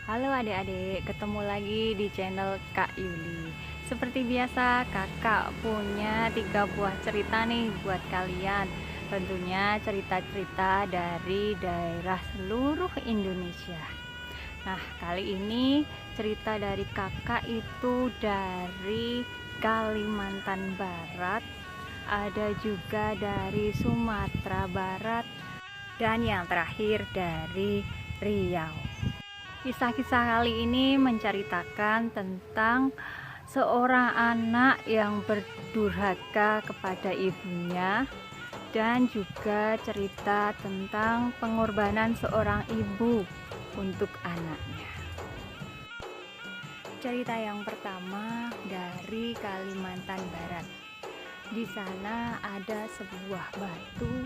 Halo adik-adik, ketemu lagi di channel Kak Yuli. Seperti biasa, kakak punya 3 buah cerita nih buat kalian. Tentunya cerita-cerita dari daerah seluruh Indonesia. Nah, kali ini cerita dari kakak itu dari Kalimantan Barat, ada juga dari Sumatera Barat, dan yang terakhir dari Riau. Kisah-kisah kali ini menceritakan tentang seorang anak yang berdurhaka kepada ibunya, dan juga cerita tentang pengorbanan seorang ibu untuk anaknya. Cerita yang pertama dari Kalimantan Barat. Di sana ada sebuah batu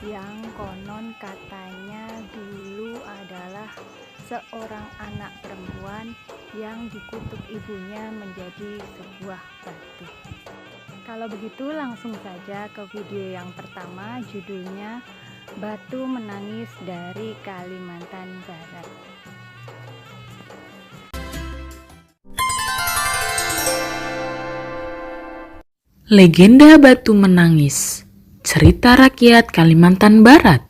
yang konon katanya dulu adalah seorang anak perempuan yang dikutuk ibunya menjadi sebuah batu. Kalau begitu langsung saja ke video yang pertama, judulnya Batu Menangis dari Kalimantan Barat. Legenda Batu Menangis, cerita rakyat Kalimantan Barat.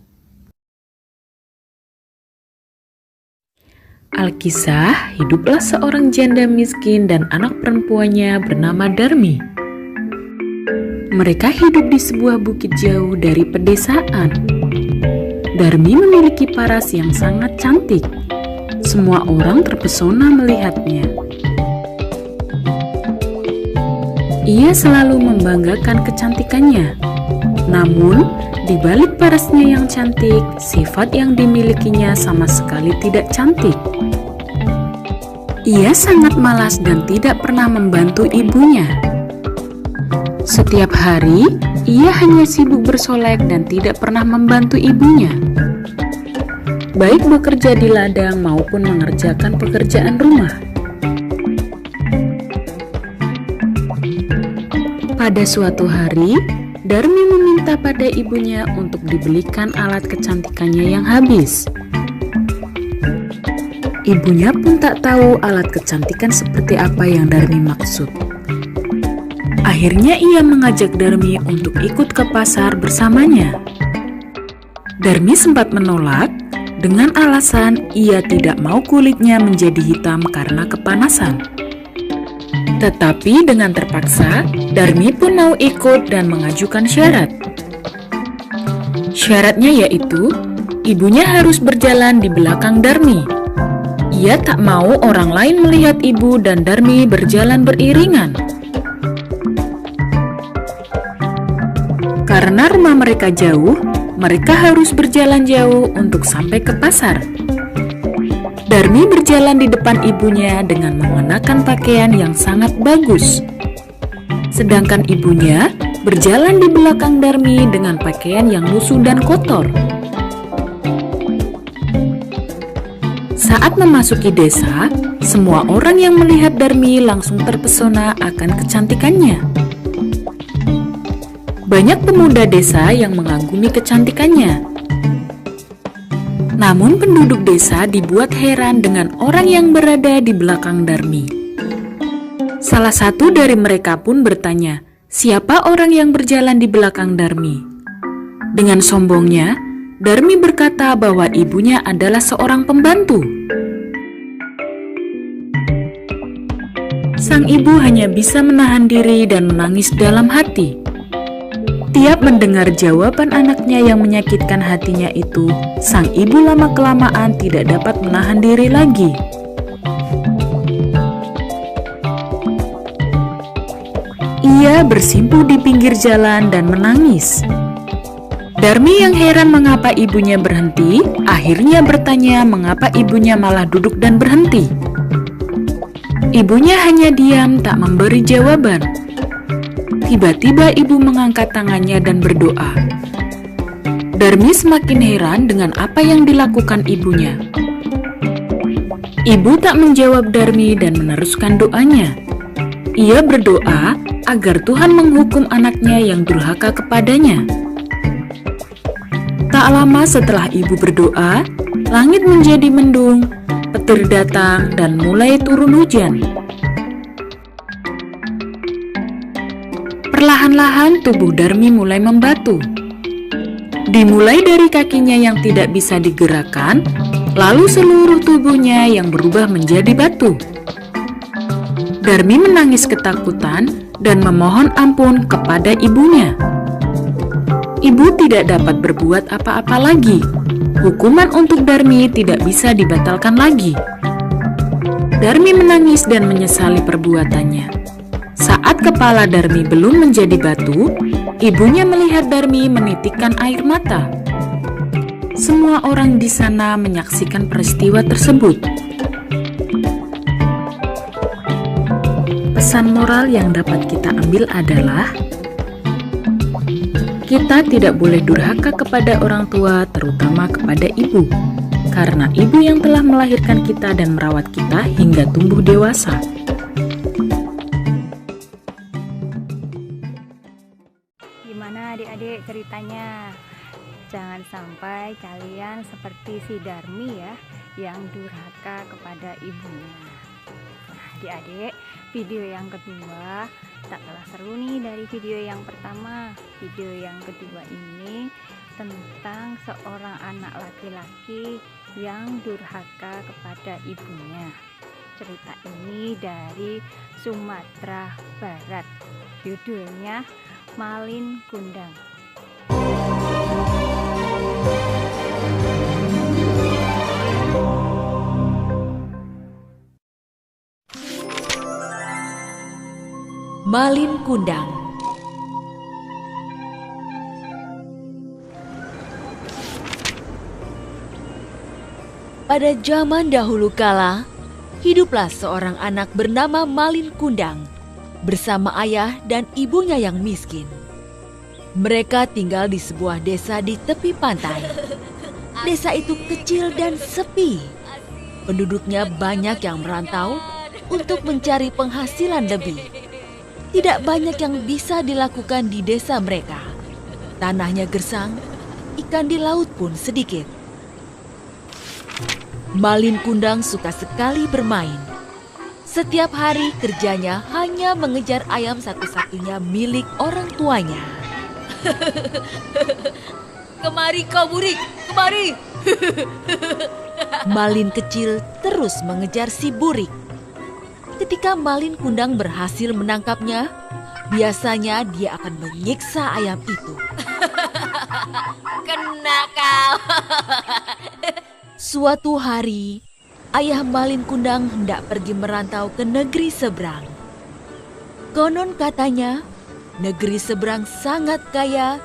Alkisah, hiduplah seorang janda miskin dan anak perempuannya bernama Darmi. Mereka hidup di sebuah bukit jauh dari pedesaan. Darmi memiliki paras yang sangat cantik. Semua orang terpesona melihatnya. Ia selalu membanggakan kecantikannya. Namun, di balik parasnya yang cantik, sifat yang dimilikinya sama sekali tidak cantik. Ia sangat malas dan tidak pernah membantu ibunya. Setiap hari, ia hanya sibuk bersolek dan tidak pernah membantu ibunya, baik bekerja di ladang maupun mengerjakan pekerjaan rumah. Pada suatu hari, Darmi meminta pada ibunya untuk dibelikan alat kecantikannya yang habis. Ibunya pun tak tahu alat kecantikan seperti apa yang Darmi maksud. Akhirnya ia mengajak Darmi untuk ikut ke pasar bersamanya. Darmi sempat menolak dengan alasan ia tidak mau kulitnya menjadi hitam karena kepanasan. Tetapi dengan terpaksa, Darmi pun mau ikut dan mengajukan syarat. Syaratnya yaitu, ibunya harus berjalan di belakang Darmi. Ia tak mau orang lain melihat ibu dan Darmi berjalan beriringan. Karena rumah mereka jauh, mereka harus berjalan jauh untuk sampai ke pasar. Darmi berjalan di depan ibunya dengan mengenakan pakaian yang sangat bagus. Sedangkan ibunya berjalan di belakang Darmi dengan pakaian yang lusuh dan kotor. Saat memasuki desa, semua orang yang melihat Darmi langsung terpesona akan kecantikannya. Banyak pemuda desa yang mengagumi kecantikannya. Namun penduduk desa dibuat heran dengan orang yang berada di belakang Darmi. Salah satu dari mereka pun bertanya, siapa orang yang berjalan di belakang Darmi? Dengan sombongnya, Darmi berkata bahwa ibunya adalah seorang pembantu. Sang ibu hanya bisa menahan diri dan menangis dalam hati. Tiap mendengar jawaban anaknya yang menyakitkan hatinya itu, sang ibu lama-kelamaan tidak dapat menahan diri lagi. Ia bersimpuh di pinggir jalan dan menangis. Darmi yang heran mengapa ibunya berhenti, akhirnya bertanya mengapa ibunya malah duduk dan berhenti. Ibunya hanya diam, tak memberi jawaban. Tiba-tiba ibu mengangkat tangannya dan berdoa. Darmi semakin heran dengan apa yang dilakukan ibunya. Ibu tak menjawab Darmi dan meneruskan doanya. Ia berdoa agar Tuhan menghukum anaknya yang durhaka kepadanya. Tak lama setelah ibu berdoa, langit menjadi mendung, Petir datang dan mulai turun hujan. Perlahan-lahan tubuh Darmi mulai membatu. Dimulai dari kakinya yang tidak bisa digerakkan, lalu seluruh tubuhnya yang berubah menjadi batu. Darmi menangis ketakutan dan memohon ampun kepada ibunya. Ibu tidak dapat berbuat apa-apa lagi. Hukuman untuk Darmi tidak bisa dibatalkan lagi. Darmi menangis dan menyesali perbuatannya. Saat kepala Darmi belum menjadi batu, ibunya melihat Darmi menitikkan air mata. Semua orang di sana menyaksikan peristiwa tersebut. Pesan moral yang dapat kita ambil adalah kita tidak boleh durhaka kepada orang tua, terutama kepada ibu, karena ibu yang telah melahirkan kita dan merawat kita hingga tumbuh dewasa. Gimana adik-adik ceritanya? Jangan sampai kalian seperti si Darmi ya, yang durhaka kepada ibunya. Nah, adik-adik, video yang kedua tak kalah seru nih dari video yang pertama. Video yang kedua ini tentang seorang anak laki-laki yang durhaka kepada ibunya. Cerita ini dari Sumatera Barat. Judulnya Malin Kundang. Malin Kundang. Pada zaman dahulu kala, hiduplah seorang anak bernama Malin Kundang bersama ayah dan ibunya yang miskin. Mereka tinggal di sebuah desa di tepi pantai. Desa itu kecil dan sepi. Penduduknya banyak yang merantau untuk mencari penghasilan lebih. Tidak banyak yang bisa dilakukan di desa mereka. Tanahnya gersang, ikan di laut pun sedikit. Malin Kundang suka sekali bermain. Setiap hari kerjanya hanya mengejar ayam satu-satunya milik orang tuanya. Kemari kau burik, kemari. Malin kecil terus mengejar si burik. Ketika Malin Kundang berhasil menangkapnya, biasanya dia akan menyiksa ayam itu. Kena kau. Suatu hari, ayah Malin Kundang hendak pergi merantau ke negeri seberang. Konon katanya, negeri seberang sangat kaya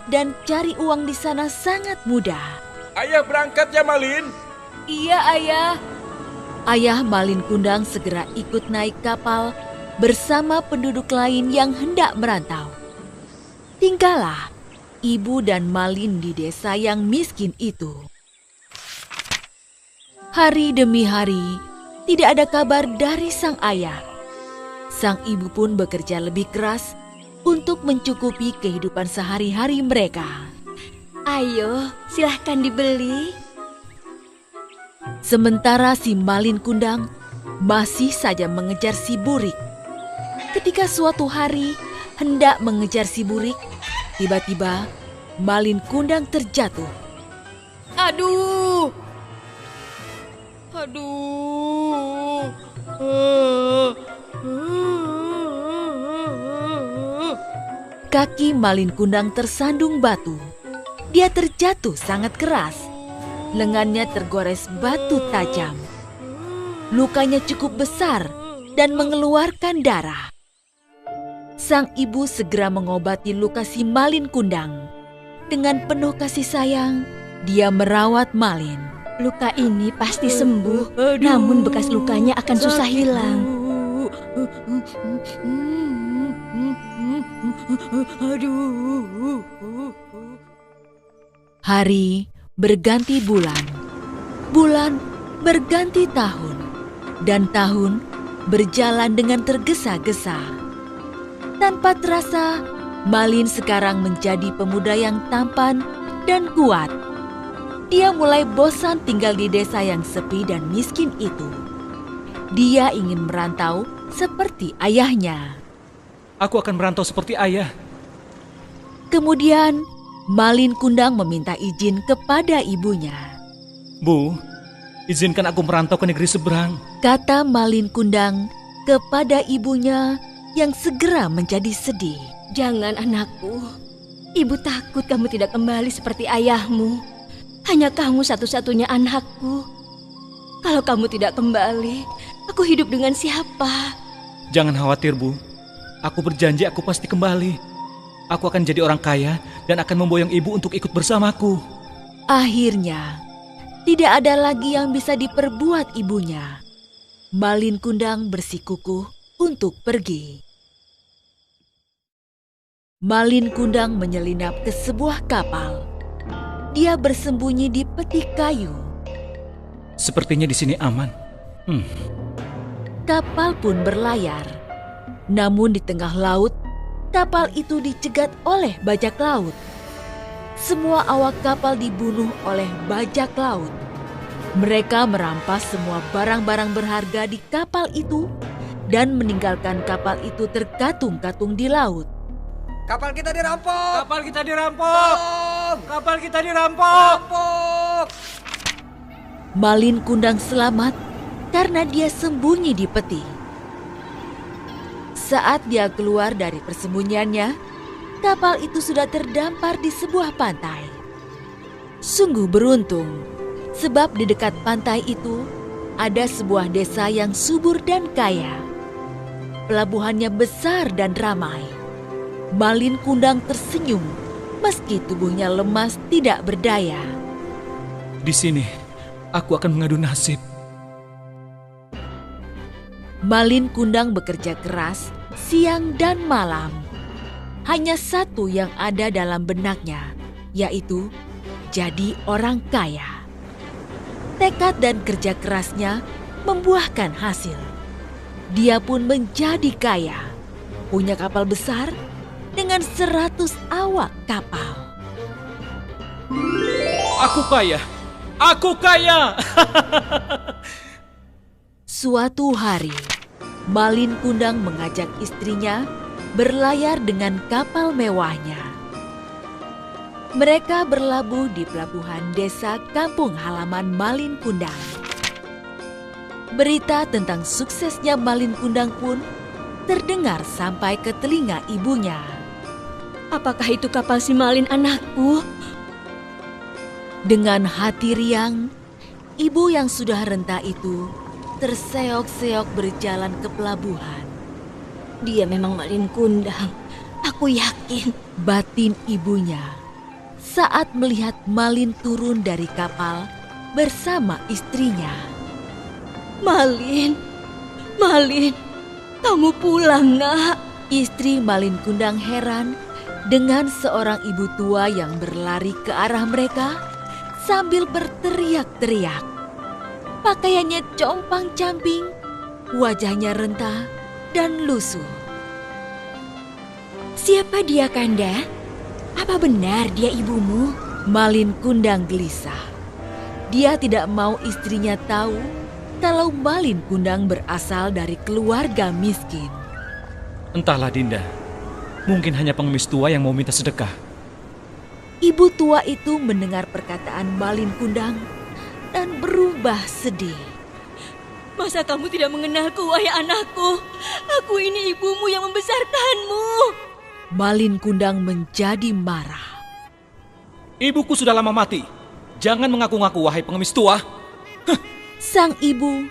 dan cari uang di sana sangat mudah. Ayah berangkat ya Malin? Iya ayah. Ayah Malin Kundang segera ikut naik kapal bersama penduduk lain yang hendak merantau. Tinggallah ibu dan Malin di desa yang miskin itu. Hari demi hari, tidak ada kabar dari sang ayah. Sang ibu pun bekerja lebih keras untuk mencukupi kehidupan sehari-hari mereka. Ayo, silahkan dibeli. Sementara si Malin Kundang masih saja mengejar si burik. Ketika suatu hari hendak mengejar si burik, tiba-tiba Malin Kundang terjatuh. Aduh! Aduh! Kaki Malin Kundang tersandung batu. Dia terjatuh sangat keras. Lengannya tergores batu tajam. Lukanya cukup besar dan mengeluarkan darah. Sang ibu segera mengobati luka si Malin Kundang. Dengan penuh kasih sayang, dia merawat Malin. Luka ini pasti sembuh, namun bekas lukanya akan susah hilang. Hari berganti bulan, bulan berganti tahun, dan tahun berjalan dengan tergesa-gesa. Tanpa terasa, Malin sekarang menjadi pemuda yang tampan dan kuat. Dia mulai bosan tinggal di desa yang sepi dan miskin itu. Dia ingin merantau seperti ayahnya. Aku akan merantau seperti ayah. Kemudian, Malin Kundang meminta izin kepada ibunya. Bu, izinkan aku merantau ke negeri seberang. Kata Malin Kundang kepada ibunya yang segera menjadi sedih. Jangan anakku. Ibu takut kamu tidak kembali seperti ayahmu. Hanya kamu satu-satunya anakku. Kalau kamu tidak kembali, aku hidup dengan siapa? Jangan khawatir, Bu. Aku berjanji aku pasti kembali. Aku akan jadi orang kaya dan akan memboyong ibu untuk ikut bersamaku. Akhirnya, tidak ada lagi yang bisa diperbuat ibunya. Malin Kundang bersikukuh untuk pergi. Malin Kundang menyelinap ke sebuah kapal. Dia bersembunyi di peti kayu. Sepertinya di sini aman. Kapal pun berlayar. Namun di tengah laut, kapal itu dicegat oleh bajak laut. Semua awak kapal dibunuh oleh bajak laut. Mereka merampas semua barang-barang berharga di kapal itu dan meninggalkan kapal itu terkatung-katung di laut. Kapal kita dirampok! Kapal kita dirampok! Tolong! Kapal kita dirampok! Rampok! Malin Kundang selamat karena dia sembunyi di peti. Saat dia keluar dari persembunyiannya, kapal itu sudah terdampar di sebuah pantai. Sungguh beruntung, sebab di dekat pantai itu ada sebuah desa yang subur dan kaya. Pelabuhannya besar dan ramai. Malin Kundang tersenyum meski tubuhnya lemas tidak berdaya. Di sini, aku akan mengadu nasib. Malin Kundang bekerja keras siang dan malam. Hanya satu yang ada dalam benaknya, yaitu jadi orang kaya. Tekad dan kerja kerasnya membuahkan hasil. Dia pun menjadi kaya, punya kapal besar dengan 100 awak kapal. Aku kaya! Aku kaya! Suatu hari, Malin Kundang mengajak istrinya berlayar dengan kapal mewahnya. Mereka berlabuh di pelabuhan desa kampung halaman Malin Kundang. Berita tentang suksesnya Malin Kundang pun terdengar sampai ke telinga ibunya. Apakah itu kapal si Malin anakku? Dengan hati riang, ibu yang sudah renta itu terseok-seok berjalan ke pelabuhan. Dia memang Malin Kundang. Aku yakin. Batin ibunya saat melihat Malin turun dari kapal bersama istrinya. Malin, Malin, kamu pulang, Nak. Istri Malin Kundang heran dengan seorang ibu tua yang berlari ke arah mereka sambil berteriak-teriak. Pakaiannya compang-camping, wajahnya renta dan lusuh. Siapa dia, Kanda? Apa benar dia ibumu? Malin Kundang gelisah. Dia tidak mau istrinya tahu kalau Malin Kundang berasal dari keluarga miskin. Entahlah Dinda, mungkin hanya pengemis tua yang mau minta sedekah. Ibu tua itu mendengar perkataan Malin Kundang dan berubah sedih. Masa kamu tidak mengenalku, wahai anakku? Aku ini ibumu yang membesarkanmu. Malin Kundang menjadi marah. Ibuku sudah lama mati. Jangan mengaku-ngaku wahai pengemis tua. Sang ibu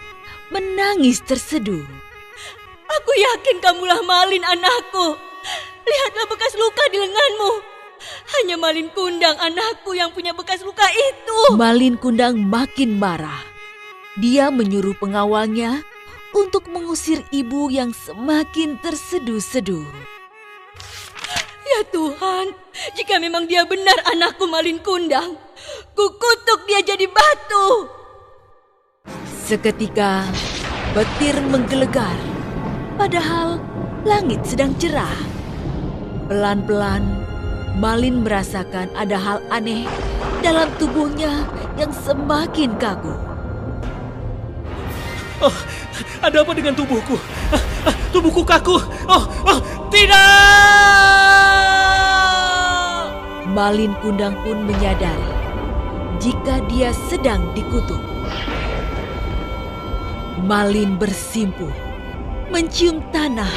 menangis terseduh. Aku yakin kamulah Malin anakku. Lihatlah bekas luka di lenganmu. Hanya Malin Kundang anakku yang punya bekas luka itu. Malin Kundang makin marah. Dia menyuruh pengawalnya untuk mengusir ibu yang semakin terseduh-seduh. Ya Tuhan, jika memang dia benar anakku Malin Kundang, kukutuk dia jadi batu. Seketika petir menggelegar, padahal langit sedang cerah. Pelan-pelan Malin merasakan ada hal aneh dalam tubuhnya yang semakin kaku. Oh, ada apa dengan tubuhku? Tubuhku kaku. Tidak! Malin Kundang pun menyadari jika dia sedang dikutuk. Malin bersimpuh, mencium tanah,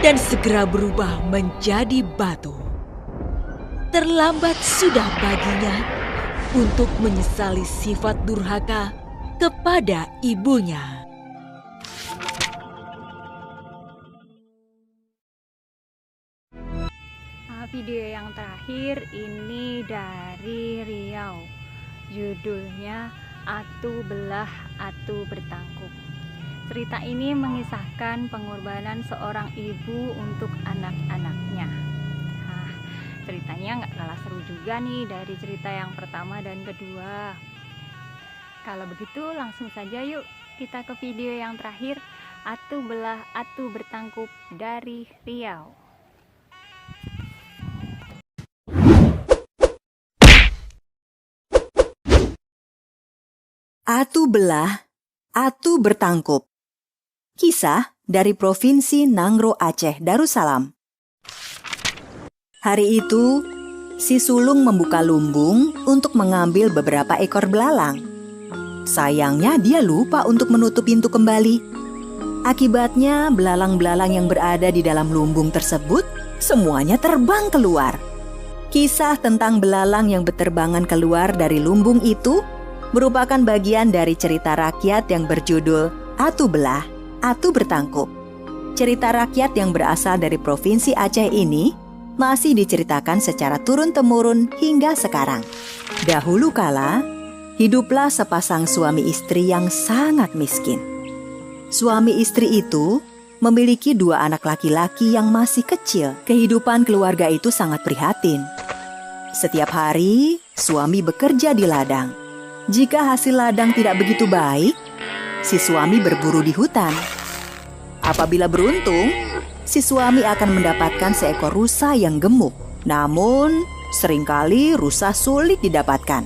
dan segera berubah menjadi batu. Terlambat sudah baginya untuk menyesali sifat durhaka kepada ibunya. Video yang terakhir ini dari Riau. Judulnya Atu Belah, Atu Bertangkup. Cerita ini mengisahkan pengorbanan seorang ibu untuk anak-anaknya. Ceritanya nggak kalah seru juga nih dari cerita yang pertama dan kedua. Kalau begitu langsung saja yuk kita ke video yang terakhir, Atu Belah, Atu Bertangkup dari Riau. Atu Belah, Atu Bertangkup. Kisah dari Provinsi Nangro Aceh Darussalam. Hari itu, si sulung membuka lumbung untuk mengambil beberapa ekor belalang. Sayangnya dia lupa untuk menutup pintu kembali. Akibatnya belalang-belalang yang berada di dalam lumbung tersebut semuanya terbang keluar. Kisah tentang belalang yang berterbangan keluar dari lumbung itu merupakan bagian dari cerita rakyat yang berjudul Atu Belah, Atu Bertangkup. Cerita rakyat yang berasal dari Provinsi Aceh ini masih diceritakan secara turun-temurun hingga sekarang. Dahulu kala, hiduplah sepasang suami istri yang sangat miskin. Suami istri itu memiliki 2 anak laki-laki yang masih kecil. Kehidupan keluarga itu sangat prihatin. Setiap hari, suami bekerja di ladang. Jika hasil ladang tidak begitu baik, si suami berburu di hutan. Apabila beruntung, si suami akan mendapatkan seekor rusa yang gemuk. Namun, seringkali rusa sulit didapatkan.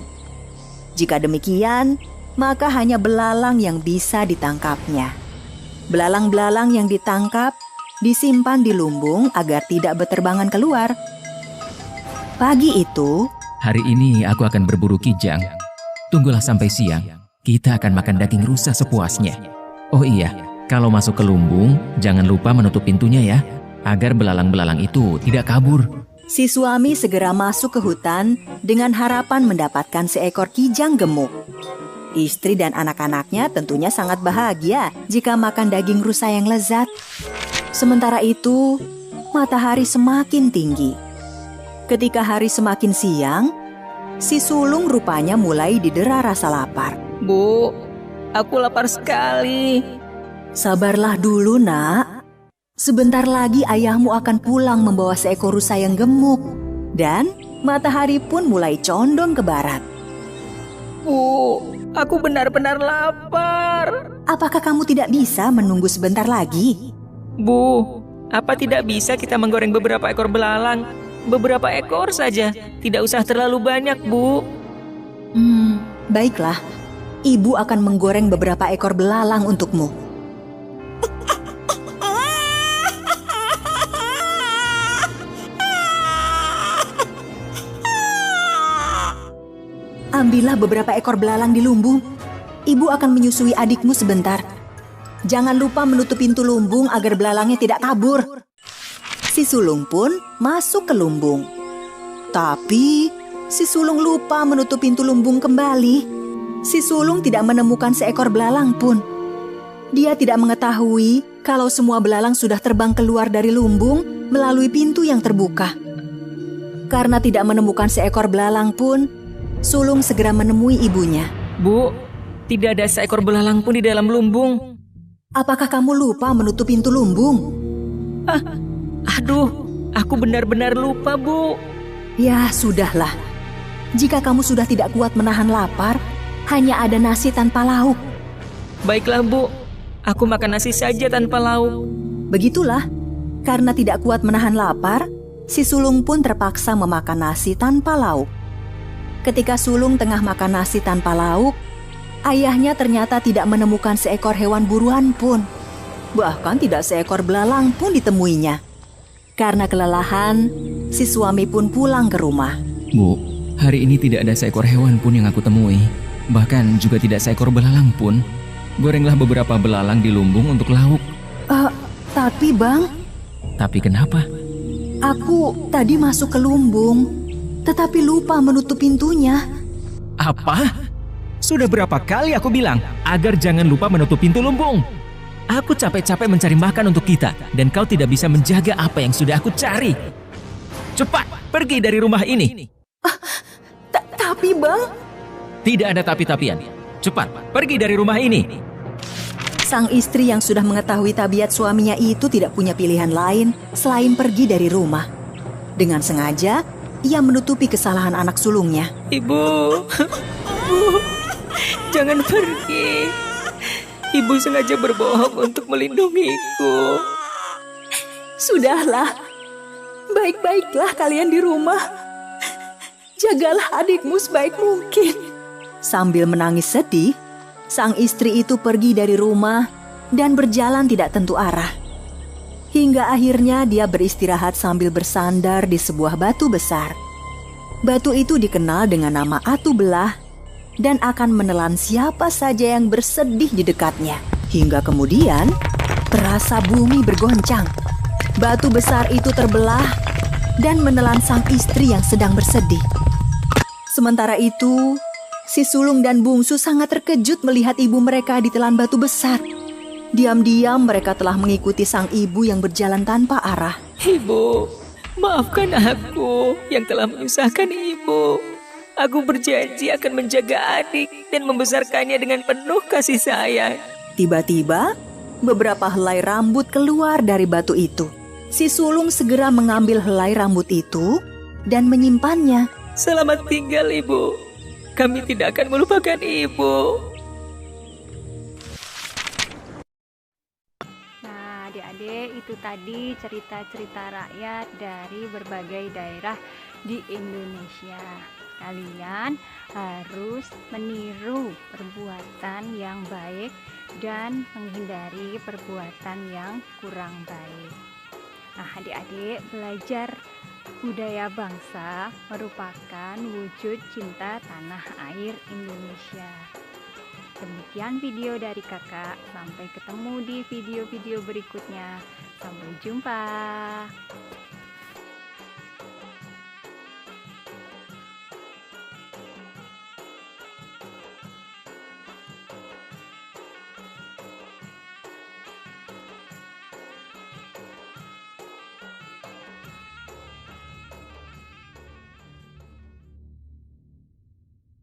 Jika demikian, maka hanya belalang yang bisa ditangkapnya. Belalang-belalang yang ditangkap disimpan di lumbung agar tidak berterbangan keluar. Pagi itu, hari ini aku akan berburu kijang. Tunggulah sampai siang, kita akan makan daging rusa sepuasnya. Oh iya, kalau masuk ke lumbung, jangan lupa menutup pintunya ya, agar belalang-belalang itu tidak kabur. si suami segera masuk ke hutan dengan harapan mendapatkan seekor kijang gemuk. Istri dan anak-anaknya tentunya sangat bahagia jika makan daging rusa yang lezat. Sementara itu, matahari semakin tinggi. Ketika hari semakin siang, si sulung rupanya mulai didera rasa lapar. Bu, aku lapar sekali. Sabarlah dulu, nak. Sebentar lagi ayahmu akan pulang membawa seekor rusa yang gemuk. Dan matahari pun mulai condong ke barat. Bu, aku benar-benar lapar. Apakah kamu tidak bisa menunggu sebentar lagi? Bu, apa tidak bisa kita menggoreng beberapa ekor belalang? Beberapa ekor saja, tidak usah terlalu banyak, Bu. Baiklah. Ibu akan menggoreng beberapa ekor belalang untukmu. Ambillah beberapa ekor belalang di lumbung. Ibu akan menyusui adikmu sebentar. Jangan lupa menutup pintu lumbung agar belalangnya tidak kabur. Si sulung pun masuk ke lumbung. Tapi si sulung lupa menutup pintu lumbung kembali. Si sulung tidak menemukan seekor belalang pun. Dia tidak mengetahui kalau semua belalang sudah terbang keluar dari lumbung melalui pintu yang terbuka. Karena tidak menemukan seekor belalang pun, sulung segera menemui ibunya. Bu, tidak ada seekor belalang pun di dalam lumbung. Apakah kamu lupa menutup pintu lumbung? Aduh, aku benar-benar lupa, Bu. Ya, sudahlah. Jika kamu sudah tidak kuat menahan lapar, hanya ada nasi tanpa lauk. Baiklah, Bu. Aku makan nasi saja tanpa lauk. Begitulah, karena tidak kuat menahan lapar, si sulung pun terpaksa memakan nasi tanpa lauk. Ketika sulung tengah makan nasi tanpa lauk, ayahnya ternyata tidak menemukan seekor hewan buruan pun. Bahkan tidak seekor belalang pun ditemuinya. Karena kelelahan, si suami pun pulang ke rumah. Bu, hari ini tidak ada seekor hewan pun yang aku temui. Bahkan juga tidak seekor belalang pun. Gorenglah beberapa belalang di lumbung untuk lauk. Tapi Bang, Tapi kenapa? aku tadi masuk ke lumbung, tetapi lupa menutup pintunya. Apa? Sudah berapa kali aku bilang agar jangan lupa menutup pintu lumbung. Aku capek-capek mencari makan untuk kita, dan kau tidak bisa menjaga apa yang sudah aku cari. Cepat, pergi dari rumah ini. Tapi Bang, Tidak ada tapi-tapian. Cepat, pergi dari rumah ini. sang istri yang sudah mengetahui tabiat suaminya itu tidak punya pilihan lain selain pergi dari rumah. Dengan sengaja, ia menutupi kesalahan anak sulungnya. Ibu, jangan pergi. Ibu sengaja berbohong untuk melindungiku. Sudahlah, baik-baiklah kalian di rumah. Jagalah adikmu sebaik mungkin. Sambil menangis sedih, sang istri itu pergi dari rumah dan berjalan tidak tentu arah. Hingga akhirnya dia beristirahat sambil bersandar di sebuah batu besar. Batu itu dikenal dengan nama Atu Belah dan akan menelan siapa saja yang bersedih di dekatnya. Hingga kemudian terasa bumi bergoncang. Batu besar itu terbelah dan menelan sang istri yang sedang bersedih. Sementara itu, si sulung dan bungsu sangat terkejut melihat ibu mereka ditelan batu besar. Diam-diam mereka telah mengikuti sang ibu yang berjalan tanpa arah. Ibu, maafkan aku yang telah menyusahkan ibu. Aku berjanji akan menjaga adik dan membesarkannya dengan penuh kasih sayang. Tiba-tiba, beberapa helai rambut keluar dari batu itu. Si sulung segera mengambil helai rambut itu dan menyimpannya. Selamat tinggal, Ibu. Kami tidak akan melupakan Ibu. Nah, adik-adik, itu tadi cerita-cerita rakyat dari berbagai daerah di Indonesia. Kalian harus meniru perbuatan yang baik dan menghindari perbuatan yang kurang baik. Nah, adik-adik, belajar budaya bangsa merupakan wujud cinta tanah air Indonesia. Demikian video dari kakak. Sampai ketemu di video-video berikutnya. Sampai jumpa.